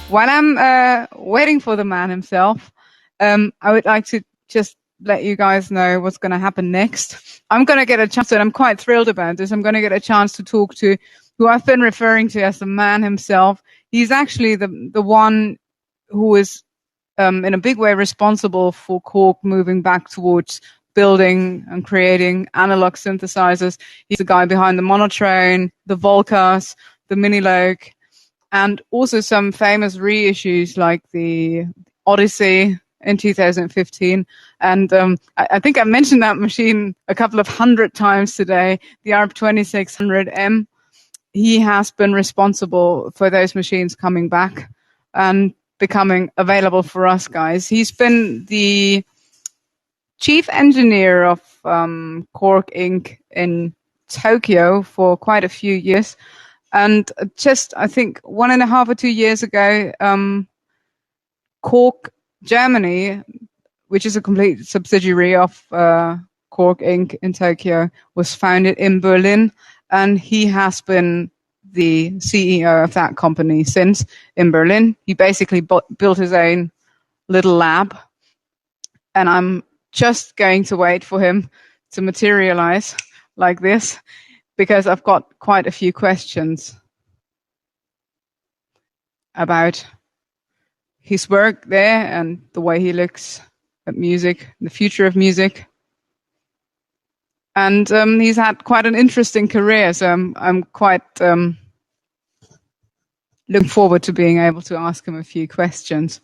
While I'm waiting for the man himself, I would like to just let you guys know what's going to happen next. I'm going to get a chance, and I'm quite thrilled about this. I'm going to get a chance to talk to who I've been referring to as the man himself. He's actually the one who is in a big way responsible for KORG moving back towards building and creating analog synthesizers. He's the guy behind the monotone, the volcas, the minilogue, and also some famous reissues like the Odyssey in 2015. And I think I mentioned that machine a couple of hundred times today, the ARP 2600M. He has been responsible for those machines coming back and becoming available for us guys. He's been the chief engineer of KORG Inc. in Tokyo for quite a few years. And just, I think, 1.5 or 2 years ago, KORG Germany, which is a complete subsidiary of KORG Inc. in Tokyo, was founded in Berlin. And he has been the CEO of that company since in Berlin. He basically built his own little lab. And I'm just going to wait for him to materialize like this, because I've got quite a few questions about his work there and the way he looks at music, the future of music. And he's had quite an interesting career, so I'm quite looking forward to being able to ask him a few questions.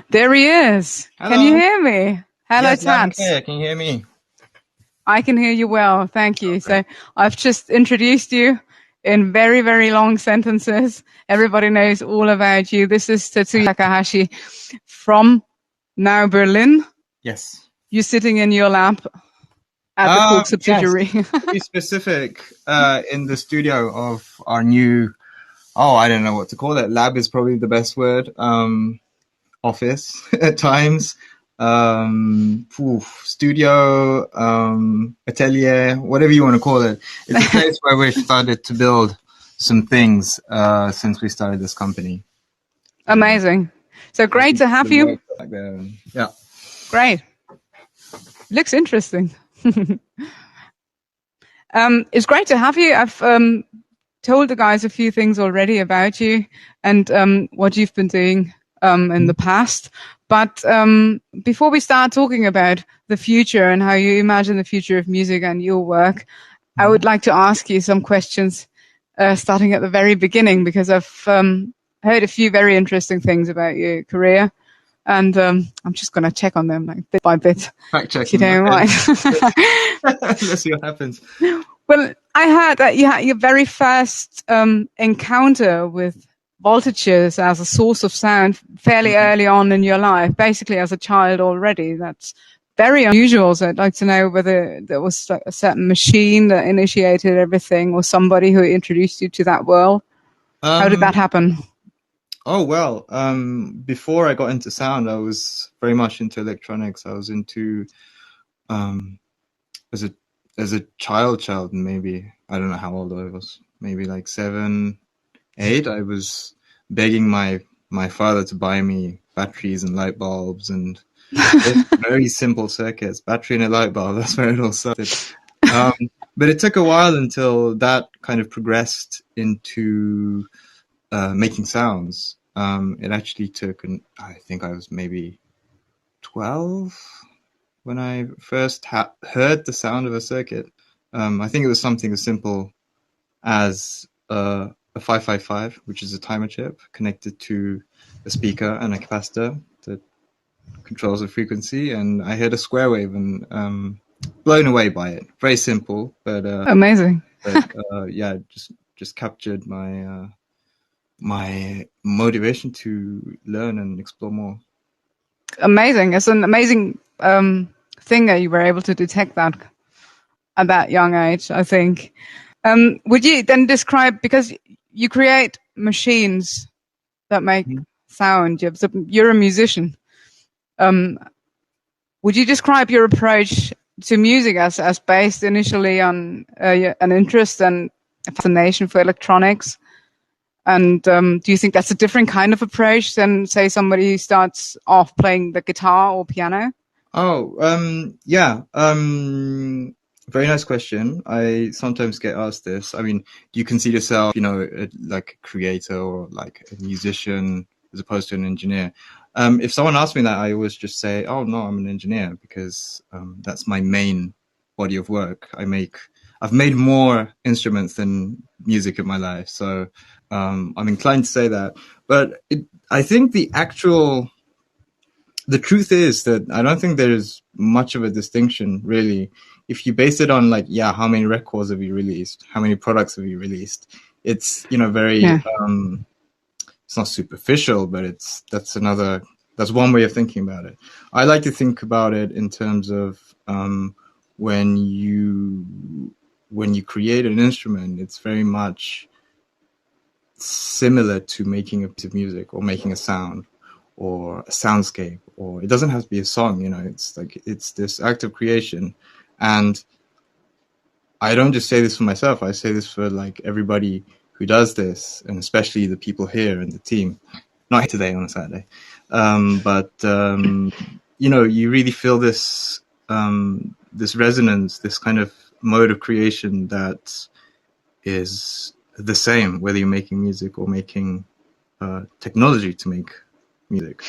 There he is. Hello. Can you hear me? Hello, yes, Tats. Can you hear me? I can hear you well, thank you. Okay. So I've just introduced you in very, very long sentences. Everybody knows all about you. This is Tatsuya Takahashi from now Berlin. Yes. You're sitting in your lab at the KORG subsidiary. Yes. To be specific, in the studio of our new, I don't know what to call it. Lab is probably the best word. Office at times. Studio, atelier, whatever you want to call it. It's a place where we've started to build some things since we started this company. Amazing. So great to have you. Yeah. Great. Looks interesting. It's great to have you. I've told the guys a few things already about you and what you've been doing in the past. But before we start talking about the future and how you imagine the future of music and your work, I would like to ask you some questions starting at the very beginning, because I've heard a few very interesting things about your career. And I'm just going to check on them like bit by bit. Fact checking. If you don't mind. Let's see what happens. Well, I heard that you had your very first encounter with voltages as a source of sound fairly early on in your life, basically as a child already. That's very unusual. So I'd like to know whether there was like a certain machine that initiated everything or somebody who introduced you to that world. How did that happen? Oh, well, before I got into sound, I was very much into electronics. I was into, as a child, maybe, I don't know how old I was, maybe like 7, 8, I was begging my father to buy me batteries and light bulbs and very simple circuits, battery and a light bulb, that's where it all started. But it took a while until that kind of progressed into making sounds. It actually took, I think I was maybe 12 when I first heard the sound of a circuit. I think it was something as simple as a 555, which is a timer chip connected to a speaker and a capacitor that controls the frequency. And I heard a square wave and blown away by it. Very simple, but amazing. But yeah, just captured my my motivation to learn and explore more. Amazing! It's an amazing thing that you were able to detect that at that young age, I think. Would you then describe, because you create machines that make sound, you're a musician. Would you describe your approach to music as based initially on an interest and a fascination for electronics? And do you think that's a different kind of approach than, say, somebody starts off playing the guitar or piano? Oh, yeah. Very nice question. I sometimes get asked this. I mean, do you consider yourself, like a creator or like a musician as opposed to an engineer? If someone asks me that, I always just say, oh, no, I'm an engineer, because that's my main body of work. I've made more instruments than music in my life. So I'm inclined to say that. But I think the truth is that I don't think there's much of a distinction, really. If you base it on like, how many records have you released? How many products have you released? It's, very, it's not superficial, but that's one way of thinking about it. I like to think about it in terms of when you create an instrument, it's very much similar to making a piece of music or making a sound or a soundscape, or it doesn't have to be a song, it's this act of creation. And I don't just say this for myself, I say this for like everybody who does this, and especially the people here in the team, not today on a Saturday. You really feel this resonance, this kind of mode of creation that is the same, whether you're making music or making technology to make music.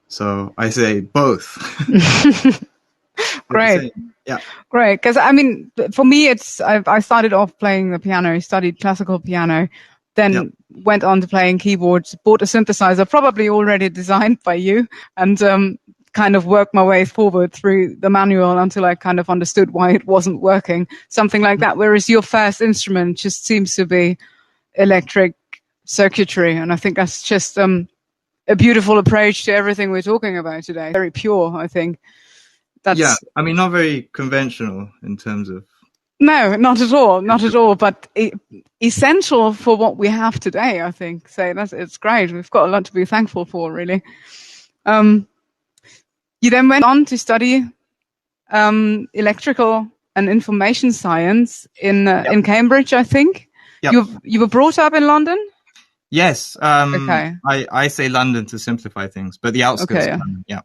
So I say both. Great. Yeah. Great. Because I mean, for me, I started off playing the piano, studied classical piano, then went on to playing keyboards, bought a synthesizer, probably already designed by you, and kind of worked my way forward through the manual until I kind of understood why it wasn't working, something like that. Whereas your first instrument just seems to be electric circuitry. And I think that's just a beautiful approach to everything we're talking about today. Very pure, I think. I mean, not very conventional in terms of... No, not at all, but essential for what we have today, I think. So it's great. We've got a lot to be thankful for, really. You then went on to study electrical and information science in Cambridge, I think. Yep. You were brought up in London? Yes. Okay. I say London to simplify things, but the outskirts of London, yeah.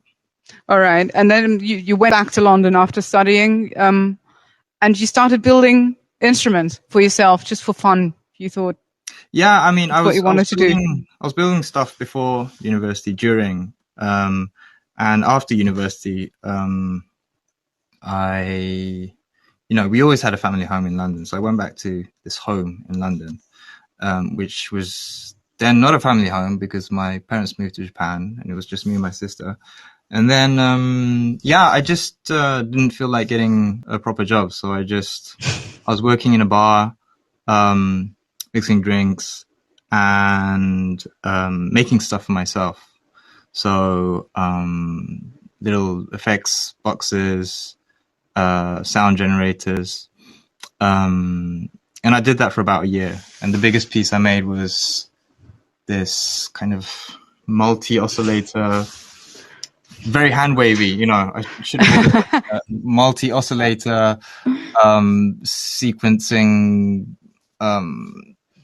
All right. And then you went back to London after studying, and you started building instruments for yourself, just for fun, you thought? Yeah, I mean, I was building stuff before university, during, and after university. We always had a family home in London, so I went back to this home in London, which was then not a family home because my parents moved to Japan, and it was just me and my sister. And then, I just didn't feel like getting a proper job. So I was working in a bar, mixing drinks and making stuff for myself. So little effects boxes, sound generators. And I did that for about a year. And the biggest piece I made was this kind of multi-oscillator, very hand wavy, I should have multi-oscillator sequencing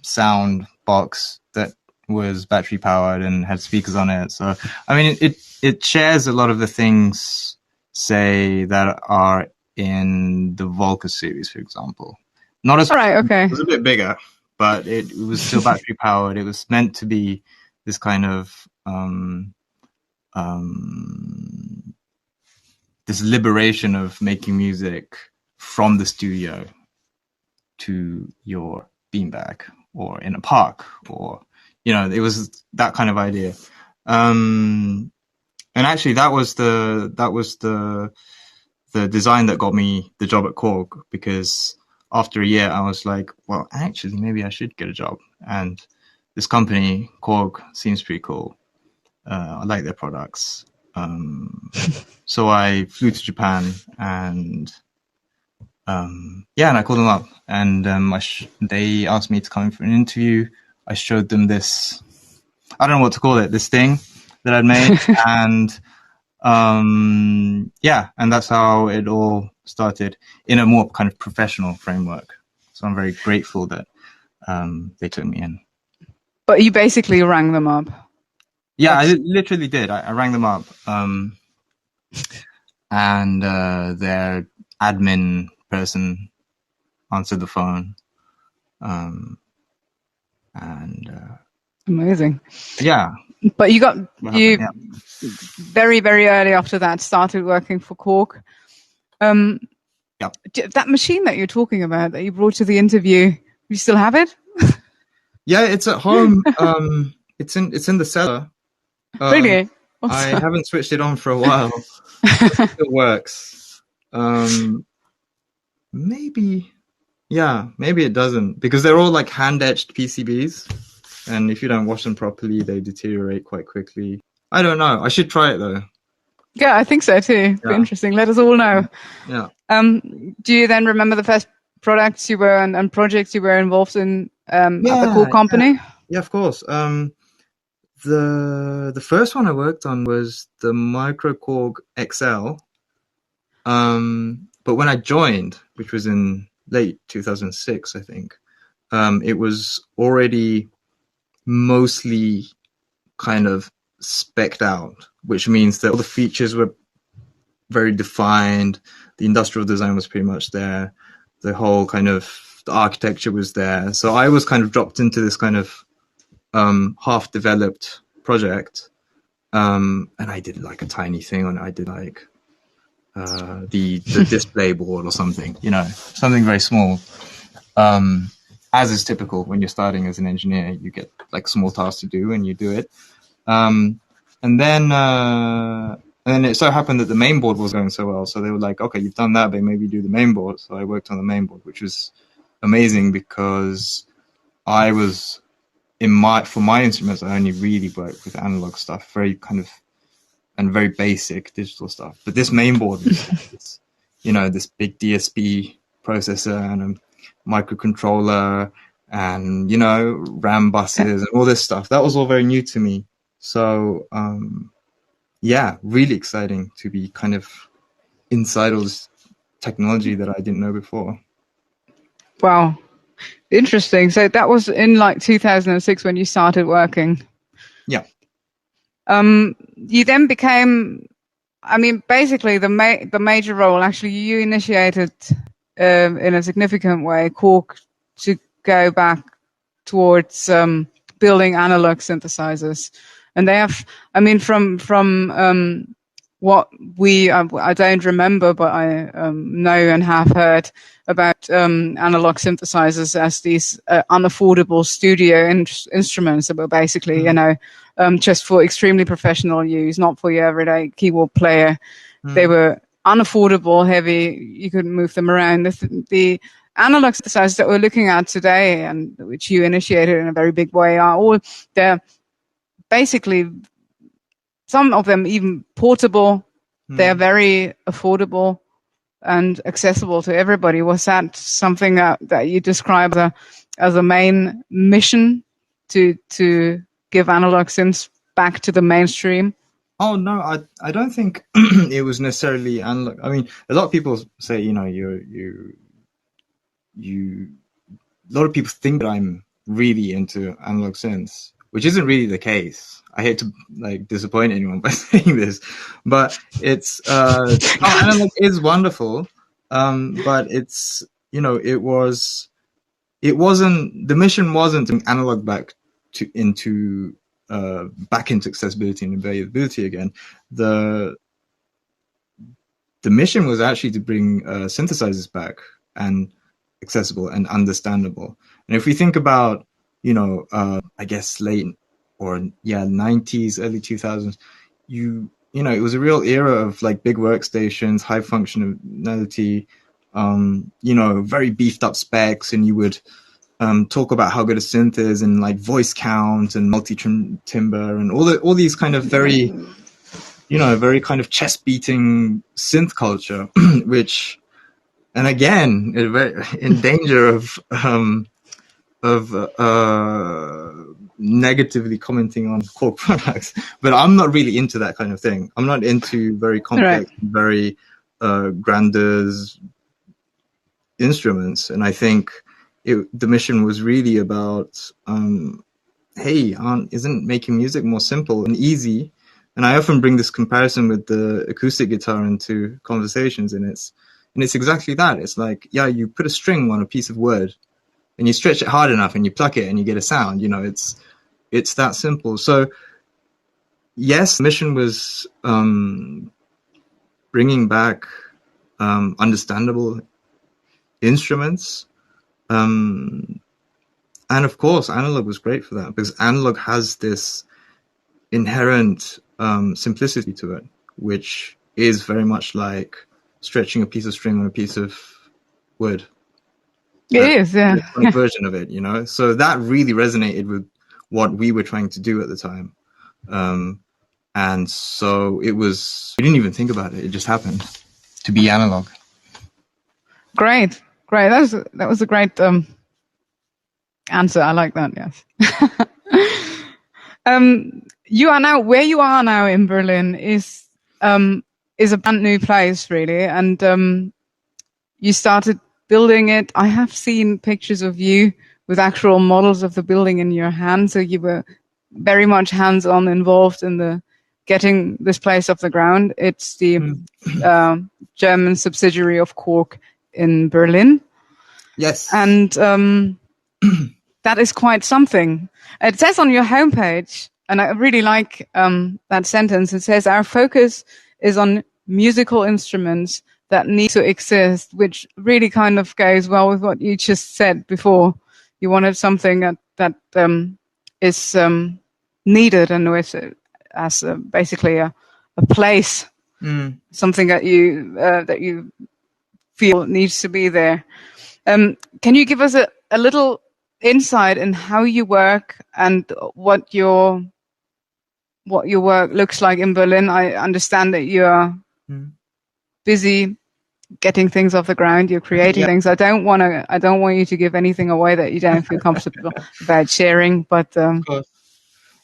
sound box that was battery powered and had speakers on it. So I mean, it shares a lot of the things, say, that are in the Volca series, for example. Not as right, okay. It was a bit bigger, but it was still battery powered. It was meant to be this kind of this liberation of making music from the studio to your beanbag or in a park, or it was that kind of idea. And actually, that was the design that got me the job at KORG, because after a year I was like, well, actually, maybe I should get a job. And this company, KORG, seems pretty cool. I like their products. So I flew to Japan and and I called them up, and they asked me to come in for an interview. I showed them this, I don't know what to call it, this thing that I'd made, and Yeah, and that's how it all started in a more kind of professional framework. So I'm very grateful that they took me in. But you basically rang them up. Yeah, I literally did. I rang them up, and their admin person answered the phone, and amazing. Yeah. But you Yeah. very, very early after that started working for KORG. Yep. That machine that you're talking about that you brought to the interview, you still have it? Yeah, it's at home. It's in the cellar. Really? I haven't switched it on for a while. It still works. Maybe it doesn't, because they're all like hand etched PCBs, and if you don't wash them properly, they deteriorate quite quickly. I don't know. I should try it though. Yeah, I think so too. Be interesting. Let us all know. Yeah. Do you then remember the first products you were and projects you were involved in at the KORG company? Yeah, of course. The first one I worked on was the Micro KORG XL. But when I joined, which was in late 2006, I think, it was already mostly kind of spec'd out, which means that all the features were very defined. The industrial design was pretty much there. The whole kind of the architecture was there. So I was kind of dropped into this kind of half-developed project, and I did like a tiny thing on it. I did like the display board or something, something very small. As is typical when you're starting as an engineer, you get like small tasks to do and you do it. And then it so happened that the main board was going so well. So they were like, okay, you've done that, but maybe do the main board. So I worked on the main board, which was amazing because I was for my instruments, I only really worked with analog stuff, very kind of, and very basic digital stuff. But this main board was, this big DSP processor and a microcontroller and, RAM buses and all this stuff. That was all very new to me. So, really exciting to be kind of inside all this technology that I didn't know before. Wow. Interesting. So that was in like 2006 when you started working. Yeah. You then became, basically the major role, actually, you initiated in a significant way KORG to go back towards building analog synthesizers. And they have, from what I don't remember, but I know and have heard about analog synthesizers as these unaffordable studio instruments that were basically, just for extremely professional use, not for your everyday keyboard player. They were unaffordable, heavy, you couldn't move them around. The analog synthesizers that we're looking at today, and which you initiated in a very big way, they're basically, some of them even portable. They're very affordable and accessible to everybody. Was that something that you describe as a main mission to give analog synths back to the mainstream? Oh no, I don't think it was necessarily analog. I mean, a lot of people say, a lot of people think that I'm really into analog synths, which isn't really the case. I hate to disappoint anyone by saying this, but it's analog is wonderful, but it's it wasn't, the mission wasn't to bring analog back into accessibility and availability again. The mission was actually to bring synthesizers back and accessible and understandable. And if we think about, I guess late 90s, early 2000s, it was a real era of like big workstations, high functionality, very beefed up specs, and you would talk about how good a synth is, and like voice count and multi-timbre and all these kind of very kind of chest beating synth culture, which, and again, in danger of negatively commenting on KORG products, but I'm not really into that kind of thing. I'm not into very complex, very grandiose instruments. And I think the mission was really about, hey, isn't making music more simple and easy? And I often bring this comparison with the acoustic guitar into conversations, and it's exactly that. It's like, yeah, you put a string on a piece of wood and you stretch it hard enough and you pluck it and you get a sound. You know, it's that simple. So yes, the mission was bringing back understandable instruments. And of course, analog was great for that, because analog has this inherent simplicity to it, which is very much like stretching a piece of string on a piece of wood. It is, yeah. A version of it, you know. So that really resonated with what we were trying to do at the time. And so we didn't even think about it. It just happened to be analog. Great. That was a great answer. I like that. Yes. You are now where you are now in Berlin is a brand new place, really, and you started building it. I have seen pictures of you with actual models of the building in your hand, so you were very much hands-on involved in the getting this place off the ground. It's the German subsidiary of KORG in Berlin. Yes. And that is quite something. It says on your homepage, and I really like that sentence, it says, our focus is on musical instruments that need to exist, which really kind of goes well with what you just said before. You wanted something that is needed and with as basically a place, something that you feel needs to be there. Can you give us a little insight in how you work and what your work looks like in Berlin? I understand that you are busy getting things off the ground. You're creating things. I don't want you to give anything away that you don't feel comfortable about sharing. But of course.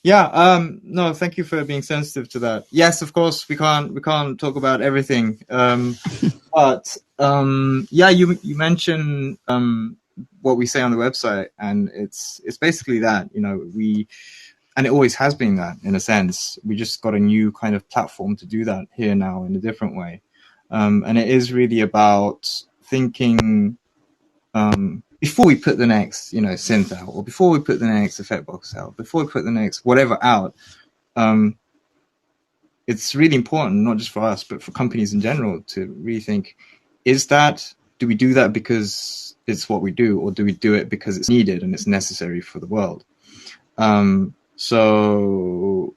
Yeah. No, thank you for being sensitive to that. Yes, of course, we can't talk about everything. But yeah, you mentioned what we say on the website, and it's basically that, you know, and it always has been that, in a sense. We just got a new kind of platform to do that here now in a different way. And it is really about thinking before we put the next, you know, synth out, or before we put the next effect box out, before we put the next whatever out. It's really important, not just for us, but for companies in general, to rethink, do we do that because it's what we do, or do we do it because it's needed and it's necessary for the world? So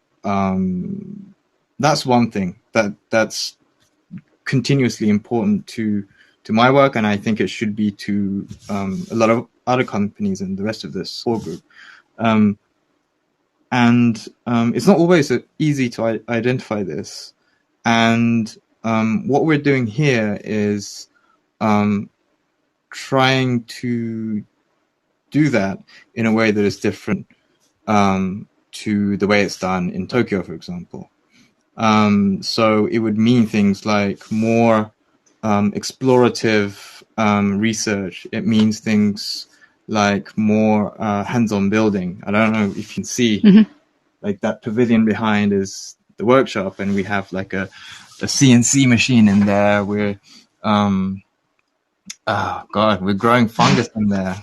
that's one thing that's continuously important to my work, and I think it should be to a lot of other companies and the rest of this KORG group. And it's not always easy to identify this. And what we're doing here is trying to do that in a way that is different to the way it's done in Tokyo, for example. So it would mean things like more explorative research. It means things like more hands-on building. I don't know if you can see, like that pavilion behind is the workshop, and we have like a CNC machine in there. We're oh God, we're growing fungus in there.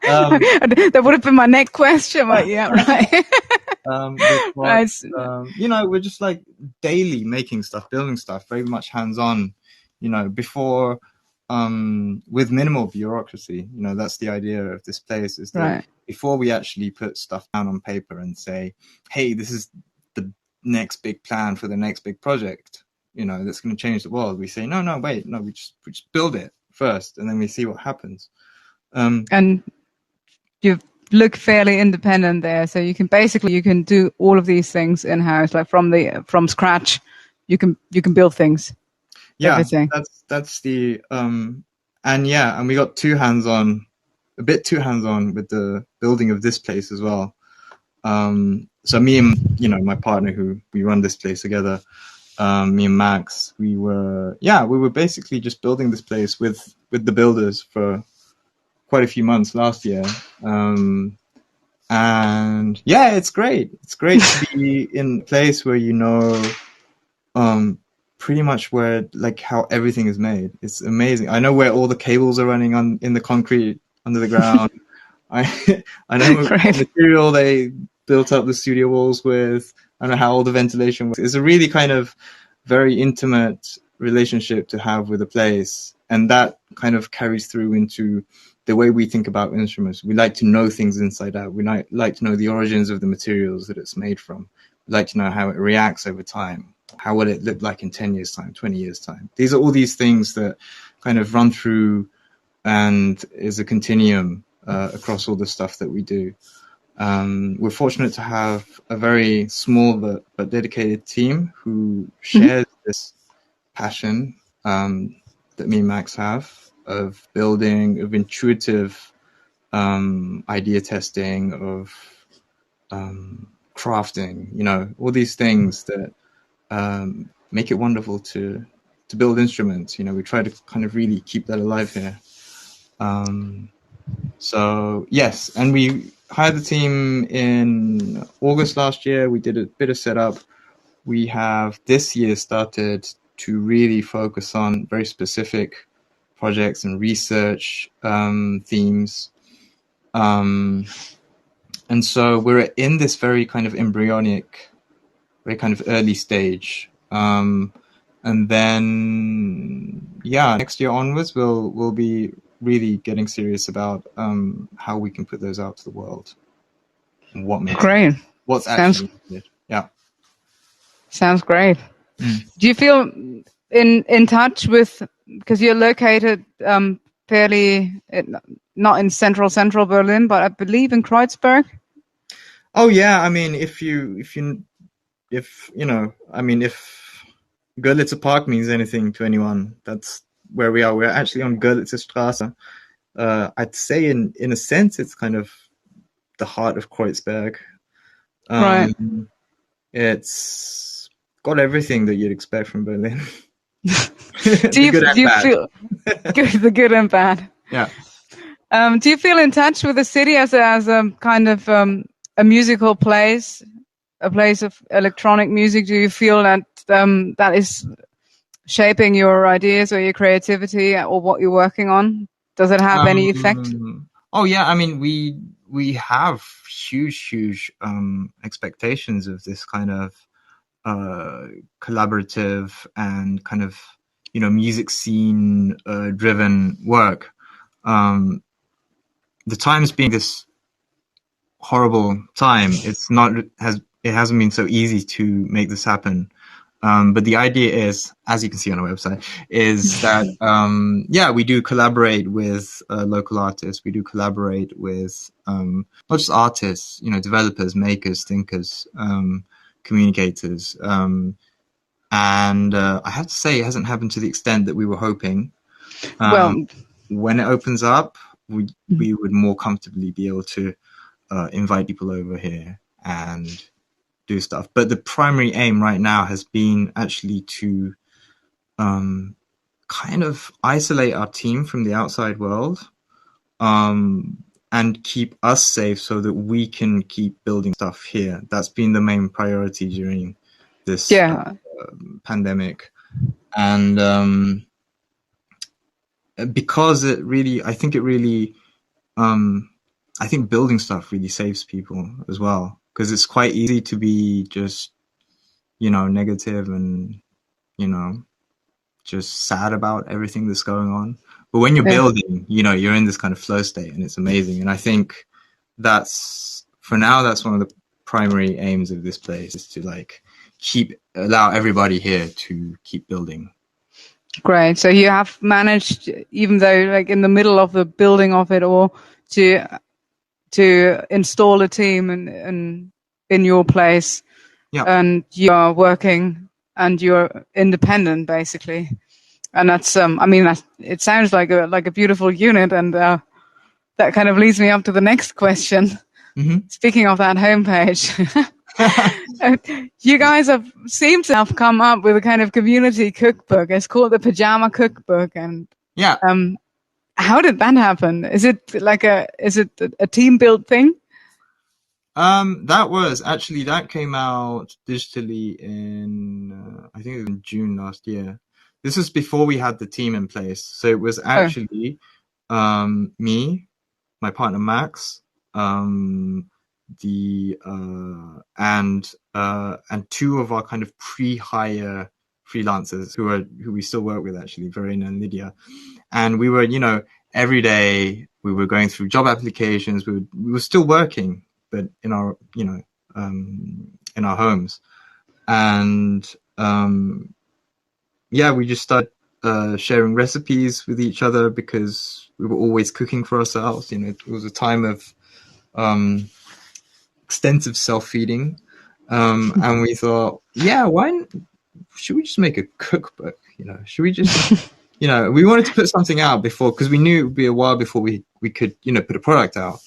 That would have been my next question, but yeah, right. Because, you know, we're just like daily making stuff, building stuff, very much hands-on, you know, before with minimal bureaucracy. You know, that's the idea of this place, is that before we actually put stuff down on paper and say, hey, this is the next big plan for the next big project, you know, that's going to change the world, we say, no, we just build it first, and then we see what happens. And you look fairly independent there, so you can do all of these things in-house, like from scratch. You can build things. Yeah, everything. That's the and we got two hands-on a bit too hands-on with the building of this place as well. So me and, my partner who we run this place together, me and Max, we were basically just building this place with the builders for quite a few months last year. And yeah, it's great. It's great to be in a place where pretty much where like how everything is made. It's amazing. I know where all the cables are running in the concrete under the ground. I know what material they built up the studio walls with. I know how all the ventilation works. It's a really kind of very intimate relationship to have with a place, and that kind of carries through into the way we think about instruments. We like to know things inside out. We like to know the origins of the materials that it's made from. We like to know how it reacts over time. How will it look like in 10 years' time, 20 years' time? These are all these things that kind of run through and is a continuum across all the stuff that we do. We're fortunate to have a very small but dedicated team who shares this passion that me and Max have of building, of intuitive idea testing, of crafting, all these things that make it wonderful to build instruments. We try to kind of really keep that alive here. So yes, and we hired the team in August last year. We did a bit of setup. We have this year started to really focus on very specific projects and research themes. And so we're in this very kind of embryonic, very kind of early stage. And then, next year onwards, we'll be really getting serious about how we can put those out to the world. And what makes great. What's actually needed. Yeah. Sounds great. Do you feel in touch with, because you're located fairly not in central Berlin, but I believe in Kreuzberg? Oh yeah, I mean, if Görlitzer Park means anything to anyone, that's where we are. We're actually on Görlitzer Straße. I'd say in a sense, it's kind of the heart of Kreuzberg. Right. It's got everything that you'd expect from Berlin. do you feel the good and bad? Yeah. Do you feel in touch with the city as a kind of a musical place, a place of electronic music? Do you feel that that is shaping your ideas or your creativity or what you're working on? Does it have any effect? Oh yeah, I mean we have huge expectations of this kind of collaborative and kind of music scene driven work. The times being this horrible time, it hasn't been so easy to make this happen. But the idea is, as you can see on our website, is that we do collaborate with local artists. We do collaborate with not just artists, developers, makers, thinkers, communicators. And I have to say, it hasn't happened to the extent that we were hoping. When it opens up, we would more comfortably be able to invite people over here and do stuff. But the primary aim right now has been actually to kind of isolate our team from the outside world and keep us safe so that we can keep building stuff here. That's been the main priority during this pandemic. And because I think building stuff really saves people as well, because it's quite easy to be just, negative and, just sad about everything that's going on. But when you're building, you're in this kind of flow state and it's amazing. And I think that's one of the primary aims of this place, is to allow everybody here to keep building. Great. So you have managed, even though in the middle of the building of it all, to install a team in your place, and you are working and you're independent basically, and that's it sounds like a beautiful unit, and that kind of leads me up to the next question. Mm-hmm. Speaking of that homepage, you guys seem to have come up with a kind of community cookbook. It's called the Pajama Cookbook, and Yeah. how did that happen? Is it a team built thing? That came out digitally in I think it was in June last year. This was before we had the team in place. So it was actually me, my partner Max, and two of our kind of pre-hire freelancers who we still work with, actually, Verena and Lydia. And we were, every day we were going through job applications. We were still working, but in our, in our homes. And we just started sharing recipes with each other because we were always cooking for ourselves. It was a time of extensive self-feeding. And we thought, should we just make a cookbook? Should we just, we wanted to put something out before, because we knew it would be a while before we could, put a product out.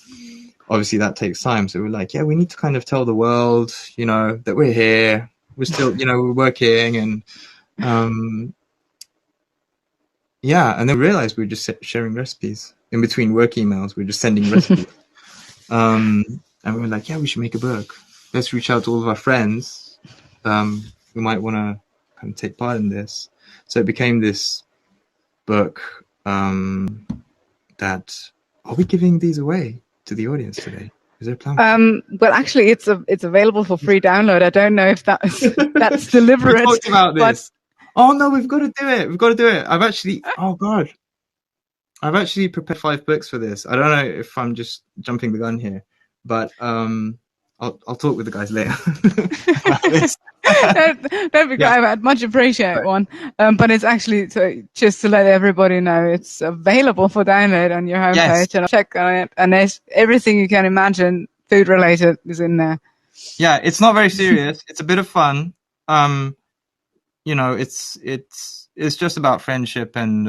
Obviously that takes time. So we're like, we need to kind of tell the world, that we're here. We're still, we're working, and and then we realized we were just sharing recipes in between work emails. We were just sending recipes. And we were like, we should make a book. Let's reach out to all of our friends who might want to kind of take part in this. So it became this book that, are we giving these away to the audience today? Is there a plan? Well, actually, it's available for free download. I don't know if that's deliberate. We talked about this. Oh no, we've got to do it. I've actually prepared 5 books for this. I don't know if I'm just jumping the gun here, but I'll talk with the guys later about this. Don't be I'd much appreciate one. But it's actually, just to let everybody know, it's available for download on your homepage. Yes. And check on it, and there's everything you can imagine food related is in there. Yeah, it's not very serious. It's a bit of fun. It's just about friendship and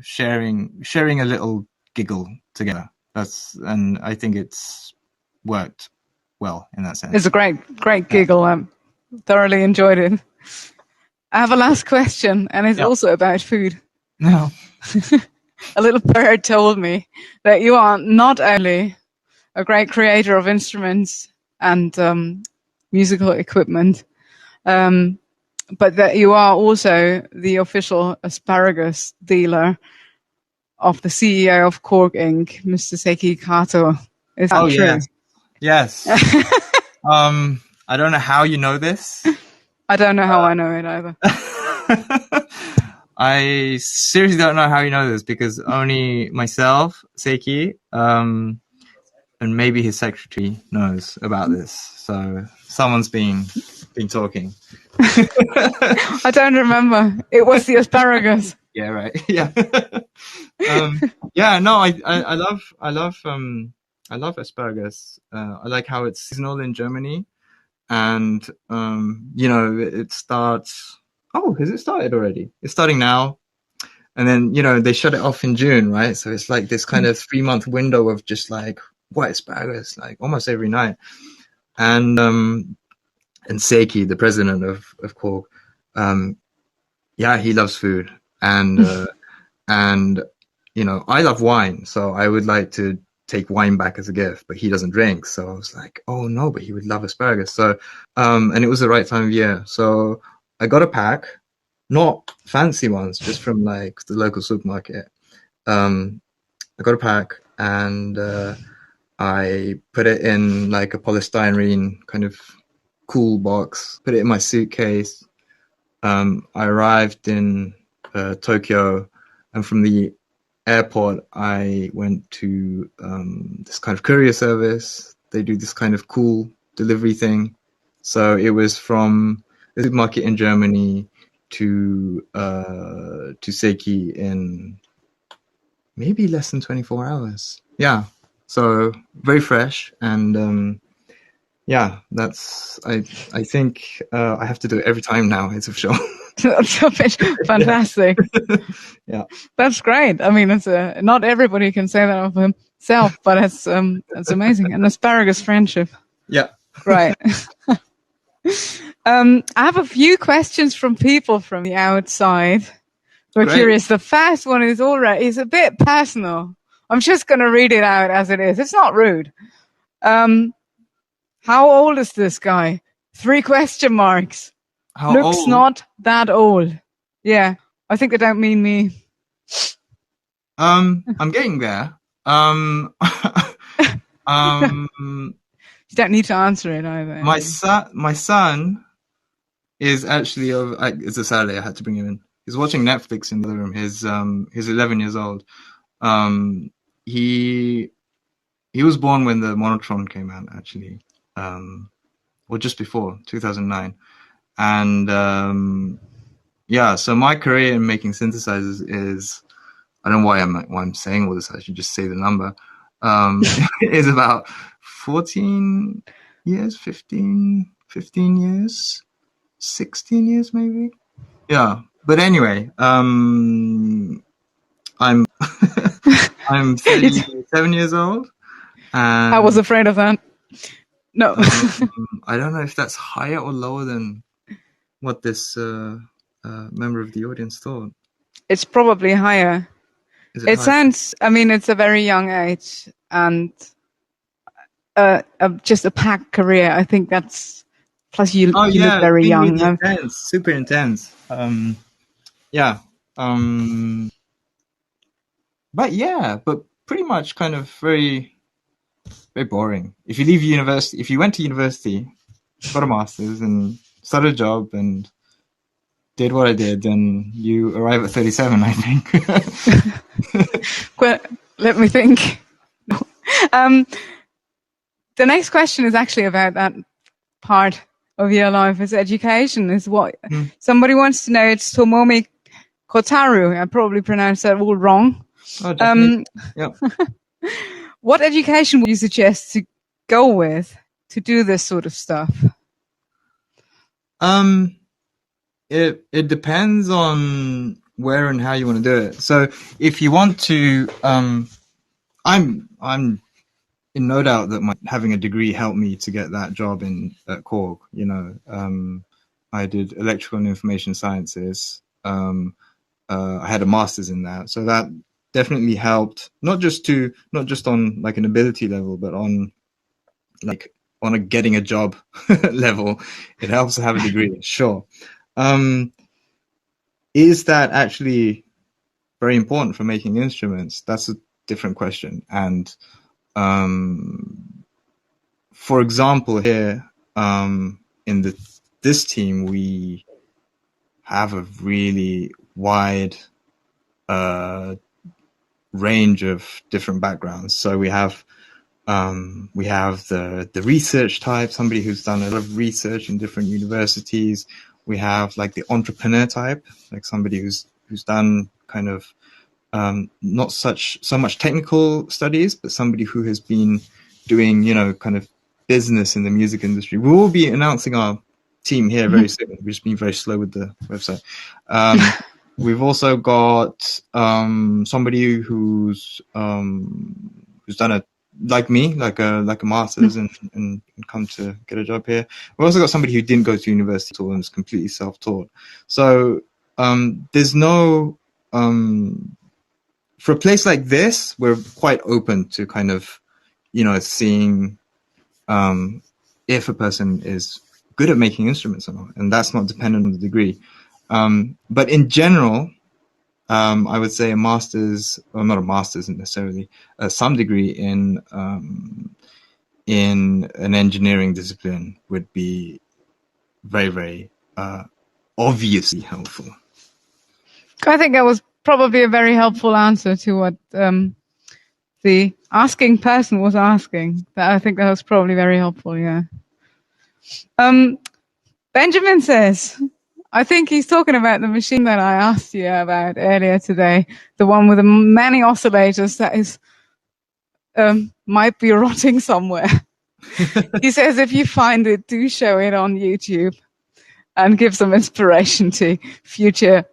sharing a little giggle together. And I think it's worked well in that sense. It's a great giggle. Thoroughly enjoyed it. I have a last question, and it's also about food. No. A little bird told me that you are not only a great creator of instruments and musical equipment, but that you are also the official asparagus dealer of the CEO of KORG Inc., Mr. Seiki Kato. Is that true? Yes. I don't know how you know this. I don't know how I know it either. I seriously don't know how you know this, because only myself, Seiki, and maybe his secretary knows about this. So someone's been talking. I don't remember. It was the asparagus. Yeah, right. Yeah. I love asparagus. I like how it's seasonal in Germany, and it starts. Oh, has it started already? It's starting now, and then they shut it off in June, right? So it's like this kind of 3-month window of just like white asparagus, like almost every night. And Seiki, the president of KORG, he loves food, and I love wine, so I would like to take wine back as a gift, but he doesn't drink. So I was like, oh no, but he would love asparagus. So, and it was the right time of year. So I got a pack, not fancy ones, just from like the local supermarket. I got a pack, and I put it in like a polystyrene kind of cool box, put it in my suitcase. I arrived in Tokyo, and from the airport, I went to this kind of courier service. They do this kind of cool delivery thing. So it was from the supermarket in Germany to Seiki in maybe less than 24 hours. Yeah. So very fresh. And that's, I think I have to do it every time now. It's official. Fantastic. Yeah. That's great. I mean, it's not everybody can say that of himself, but it's amazing. An asparagus friendship. Yeah. Right. I have a few questions from people from the outside. We're Great. curious. The first one is is a bit personal. I'm just going to read it out as it is. It's not rude. How old is this guy? 3 question marks. How Looks old? not that old. Yeah. I think they don't mean me. I'm getting there. You don't need to answer it either. My son is actually it's a Saturday. I had to bring him in. He's watching Netflix in the other room. He's 11 years old. He was born when the Monotron came out, actually, or just before 2009. And yeah, so my career in making synthesizers is, I don't know why I'm saying all this. I should just say the number. Is about 14 years, 15 years, 16 years maybe. Yeah, but anyway, I'm I'm 37 years old. And I was afraid of that. No. I don't know if that's higher or lower than what this member of the audience thought. It's probably higher. Is It higher? sounds, I mean, it's a very young age and just a packed career. I think that's, plus you look very young. Really intense, super intense. Yeah. But pretty much kind of very, very boring. If you leave university, if you went to university, got a master's and started a job and did what I did, then you arrive at 37, I think. Well, let me think. The next question is actually about that part of your life as education, is what somebody wants to know. It's Tomomi Kotaru. I probably pronounced that all wrong. Oh, definitely. Yep. What education would you suggest to go with to do this sort of stuff? It depends on where and how you want to do it. So if you want to, I'm in no doubt that having a degree helped me to get that job at KORG. You know, I did electrical and information sciences. I had a master's in that, so that definitely helped. Not just on like an ability level, but on a getting a job level. It helps to have a degree, sure. Is that actually very important for making instruments? That's a different question. And for example, here in this team, we have a really wide range of different backgrounds. So we have the research type, somebody who's done a lot of research in different universities. We have like the entrepreneur type, like somebody who's done kind of not so much technical studies, but somebody who has been doing, you know, kind of business in the music industry. We will be announcing our team here very soon. We've just been very slow with the website. We've also got somebody who's done a, like me, like a master's and come to get a job here. We've also got somebody who didn't go to university at all and is completely self-taught. So there's no for a place like this, we're quite open to kind of, you know, seeing if a person is good at making instruments or not, and that's not dependent on the degree. But in general, I would say a master's, or not a master's necessarily, some degree in an engineering discipline would be very, very obviously helpful. I think that was probably a very helpful answer to what the asking person was asking. I think that was probably very helpful, yeah. Benjamin says, I think he's talking about the machine that I asked you about earlier today, the one with the many oscillators that is might be rotting somewhere. He says if you find it, do show it on YouTube. and give some inspiration to future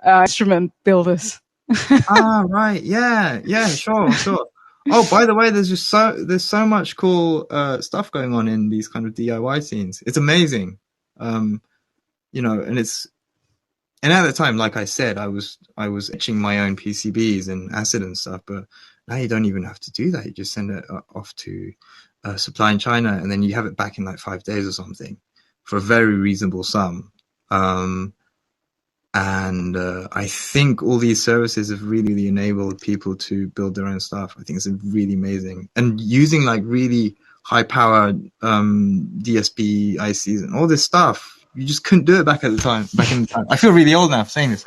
instrument builders. Right. Yeah, sure. Oh, by the way, there's so much cool stuff going on in these kind of DIY scenes. It's amazing. And at the time, like I said, I was etching my own PCBs and acid and stuff, but now you don't even have to do that. You just send it off to supply in China, and then you have it back in like 5 days or something for a very reasonable sum. And I think all these services have really enabled people to build their own stuff. I think it's really amazing. And using like really high powered DSP ICs and all this stuff, you just couldn't do it back in the time. I feel really old now for saying this.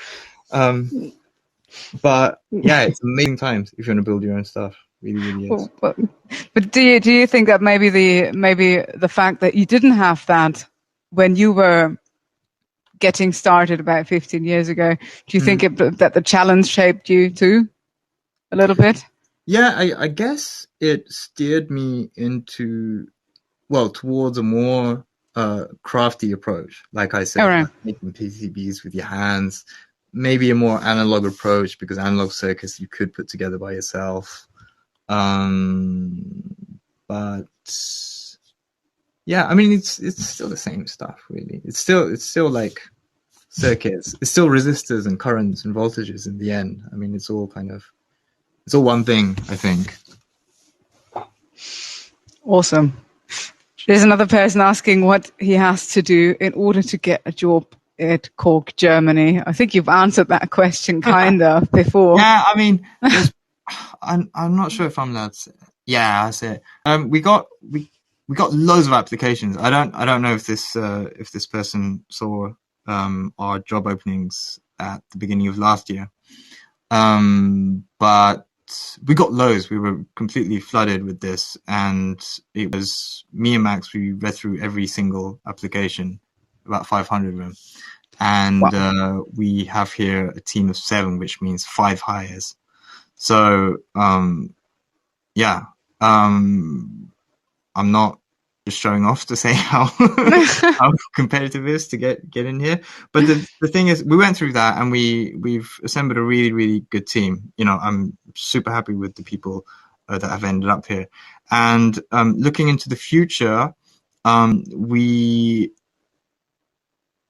But yeah, it's amazing times if you want to build your own stuff. Really is. But do you think that maybe the fact that you didn't have that when you were getting started about 15 years ago, do you think that the challenge shaped you too a little bit? Yeah, I guess it steered me towards a more crafty approach. Like I said, like making PCBs with your hands, maybe a more analog approach, because analog circuits you could put together by yourself. But yeah, I mean, it's still the same stuff, really. It's still like circuits. It's still resistors and currents and voltages in the end. I mean, it's all one thing, I think. Awesome. There's another person asking what he has to do in order to get a job at KORG Germany. I think you've answered that question kind of before. Yeah, I mean, I'm not sure if I'm allowed to say it. Yeah, that's it. We got loads of applications. I don't know if this person saw our job openings at the beginning of last year. But we got loads. We were completely flooded with this, and it was me and Max. We read through every single application, about 500 of them, and wow. We have here a team of 7, which means 5 hires. So, yeah, I'm not just showing off to say how competitive it is to get in here. But the thing is, we went through that, and we've assembled a really, really good team. You know, I'm super happy with the people that have ended up here. And looking into the future,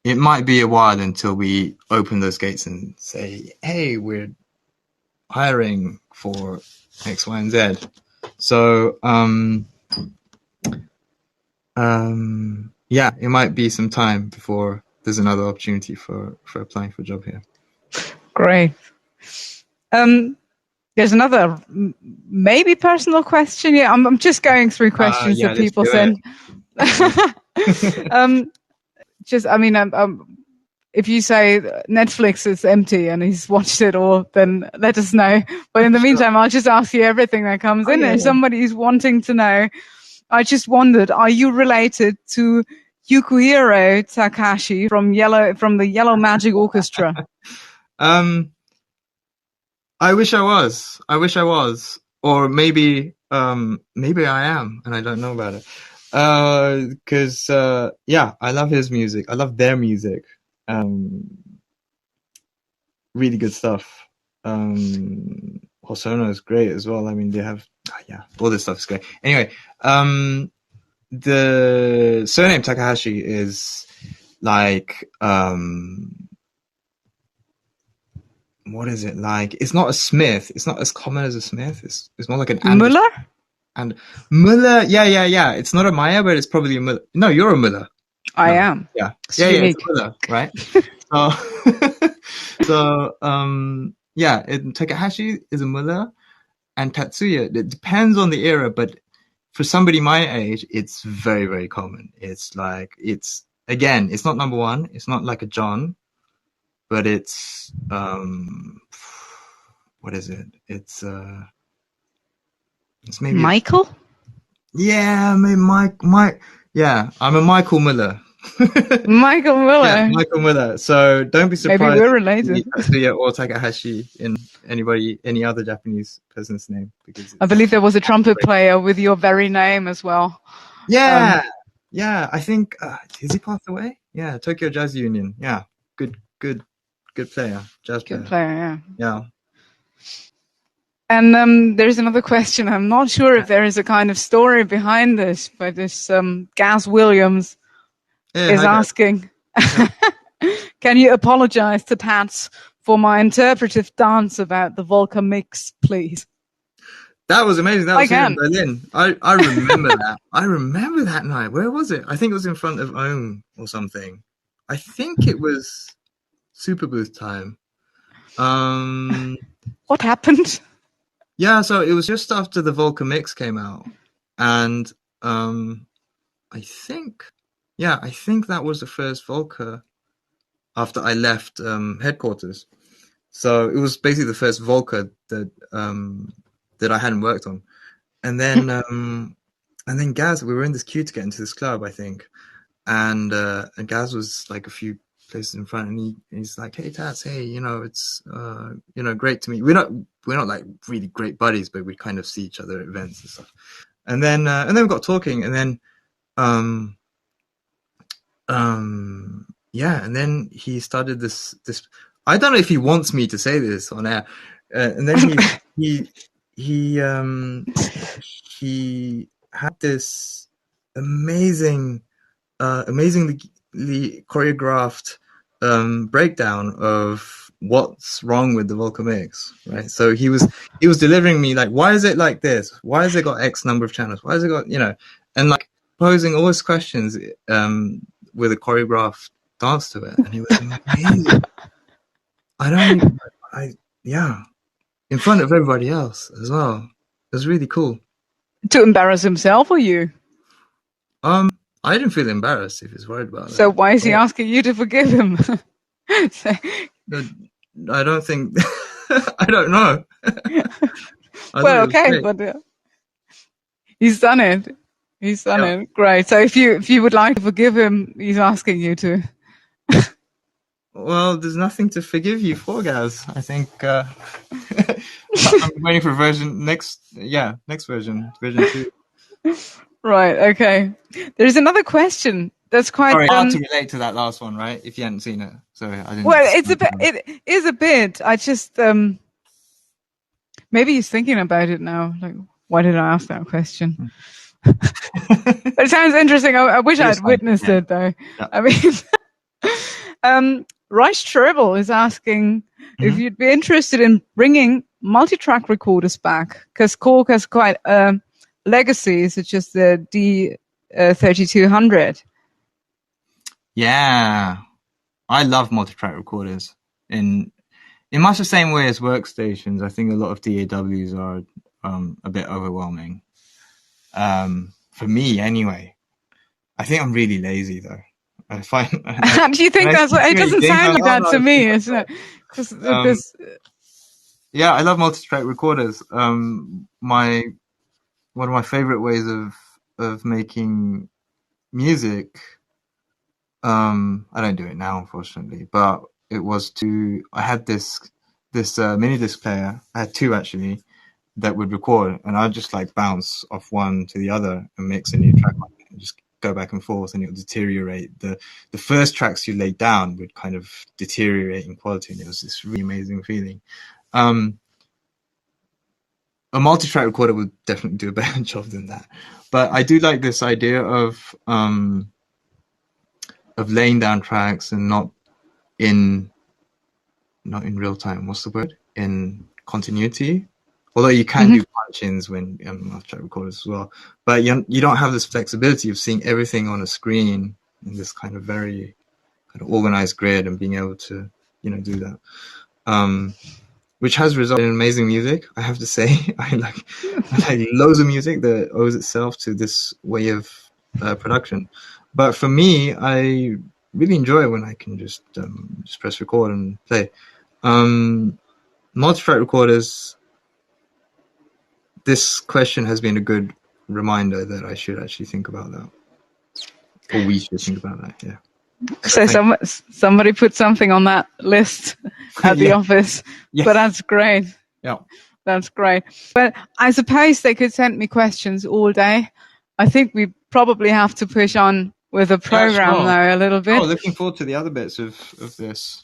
it might be a while until we open those gates and say, hey, we're hiring for X, Y, and Z. So, yeah, it might be some time before there's another opportunity for applying for a job here. Great. There's another maybe personal question. Yeah, I'm just going through questions that people send. If you say Netflix is empty and he's watched it all, then let us know. But in the meantime, I'll just ask you everything that comes in. If somebody is wanting to know, I just wondered, are you related to Tatsuya Takahashi from the Yellow Magic Orchestra? I wish I was. Or maybe I am, and I don't know about it. Because yeah, I love his music. I love their music. Really good stuff. Hosono is great as well. I mean, they have all this stuff is great. Anyway, the surname Takahashi is like what is it like? It's not a Smith. It's not as common as a Smith. It's more like an Anderson. Müller. And Müller, yeah. It's not a Meyer, but it's probably a Müller. No, you're a Müller. I am. Yeah. It's Müller, right? So Takahashi is a Müller, and Tatsuya. It depends on the era, but for somebody my age, it's very, very common. It's like it's not number 1. It's not like a John, but it's what is it? It's maybe Michael. Yeah, maybe Mike. Yeah, I'm a Michael Müller. Michael Müller. Yeah, Michael Müller. So don't be surprised. Maybe we're related. Tatsuya or Takahashi in any other Japanese person's name, because I believe there was a trumpet player with your very name as well. Yeah, Yeah, I think has he passed away? Yeah, Tokyo Jazz Union. Yeah, good player, jazz Good player. player, yeah. Yeah. And there's another question. I'm not sure if there is a kind of story behind this, but this Gaz Williams is asking, can you apologize to Tats for my interpretive dance about the volca mix, please? That was amazing. That was here in Berlin. I remember that. I remember that night. Where was it? I think it was in front of Ohm or something. I think it was Super Booth time. What happened? Yeah, so it was just after the volca mix came out, and I think that was the first volca after I left headquarters. So it was basically the first volca that I hadn't worked on, and then Gaz, we were in this queue to get into this club, I think, and Gaz was like a few places in front, and he's like, "Hey Tats, hey, it's great to meet." We're not like really great buddies, but we kind of see each other at events and stuff. And then we got talking, and then and then he started this. I don't know if he wants me to say this on air, and then he had this amazingly choreographed breakdown of what's wrong with the volca mix, right? So he was delivering me like, why is it like this? Why has it got X number of channels? Why has it got, and like posing all these questions with a choreographed dance to it, and it was amazing. In front of everybody else as well. It was really cool. To embarrass himself or you? I didn't feel embarrassed if he's worried about that. So why is he asking you to forgive him? I don't think. I don't know. Well, okay, but he's done it. He's done it. Great. So if you would like to forgive him, he's asking you to. Well, there's nothing to forgive you for, Gaz. I think I'm waiting for next version 2. Right. Okay. There's another question that's quite hard to relate to that last one, right? If you hadn't seen it, sorry, I didn't. Well, it is a bit. I just maybe he's thinking about it now. Like, why did I ask that question? It sounds interesting. I wish I'd witnessed it, though. Yeah. I mean, Reich Trebel is asking if you'd be interested in bringing multi-track recorders back, because KORG has quite a legacy, such as the D3200. Yeah, I love multi-track recorders. In much the same way as workstations, I think a lot of DAWs are a bit overwhelming. For me, anyway. I think I'm really lazy, though. I find. Do you think that's what? It doesn't sound like that to me. Isn't it? Yeah, I love multi-track recorders. One of my favorite ways of making music. I don't do it now, unfortunately, but it was I had this mini disc player. I had 2 actually that would record, and I'd just like bounce off one to the other and mix a new track on it and just go back and forth, and it would deteriorate. The first tracks you laid down would kind of deteriorate in quality, and it was this really amazing feeling. A multi-track recorder would definitely do a better job than that, but I do like this idea of laying down tracks and not in real time. What's the word? In continuity. Although you can do punch-ins when multi-track recorders as well, but you don't have this flexibility of seeing everything on a screen in this kind of very kind of organized grid and being able to do that, which has resulted in amazing music. I have to say, I like loads of music that owes itself to this way of production. But for me, I really enjoy when I can just press record and play. Multi-track recorders. This question has been a good reminder that I should actually think about that, or we should think about that. Yeah. So somebody put something on that list at the office, but that's great. Yeah, that's great. But I suppose they could send me questions all day. I think we probably have to push on with the program sure. now a little bit. Oh, looking forward to the other bits of this.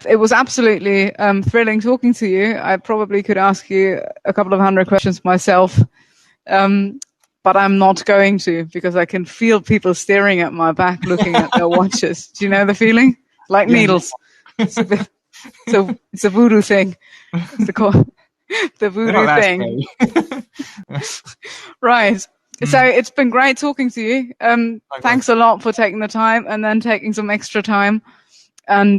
It was absolutely thrilling talking to you. I probably could ask you a couple of 100 questions myself, but I'm not going to, because I can feel people staring at my back looking at their watches. Do you know the feeling? Like needles. It's a voodoo thing. It's the voodoo thing. Right. So it's been great talking to you. Thanks a lot for taking the time and then taking some extra time. And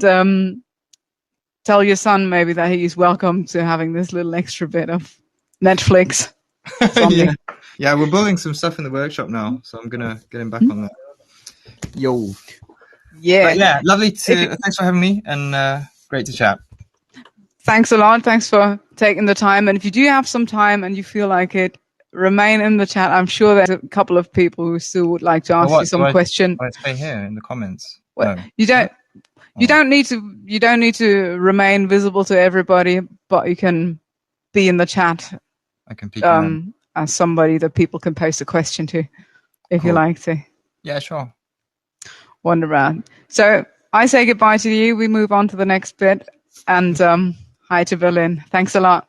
tell your son maybe that he's welcome to having this little extra bit of Netflix. Yeah, we're building some stuff in the workshop now, so I'm gonna get him back on that. Yo. Yeah. But yeah, lovely to. Thanks for having me, and great to chat. Thanks a lot. Thanks for taking the time. And if you do have some time and you feel like it, remain in the chat. I'm sure there's a couple of people who still would like to ask you some question. I stay here in the comments. Well, no. You don't need to remain visible to everybody, but you can be in the chat. I can peek as somebody that people can post a question to, if you like to. Yeah, sure. Wonderful. So I say goodbye to you. We move on to the next bit, and hi to Berlin. Thanks a lot.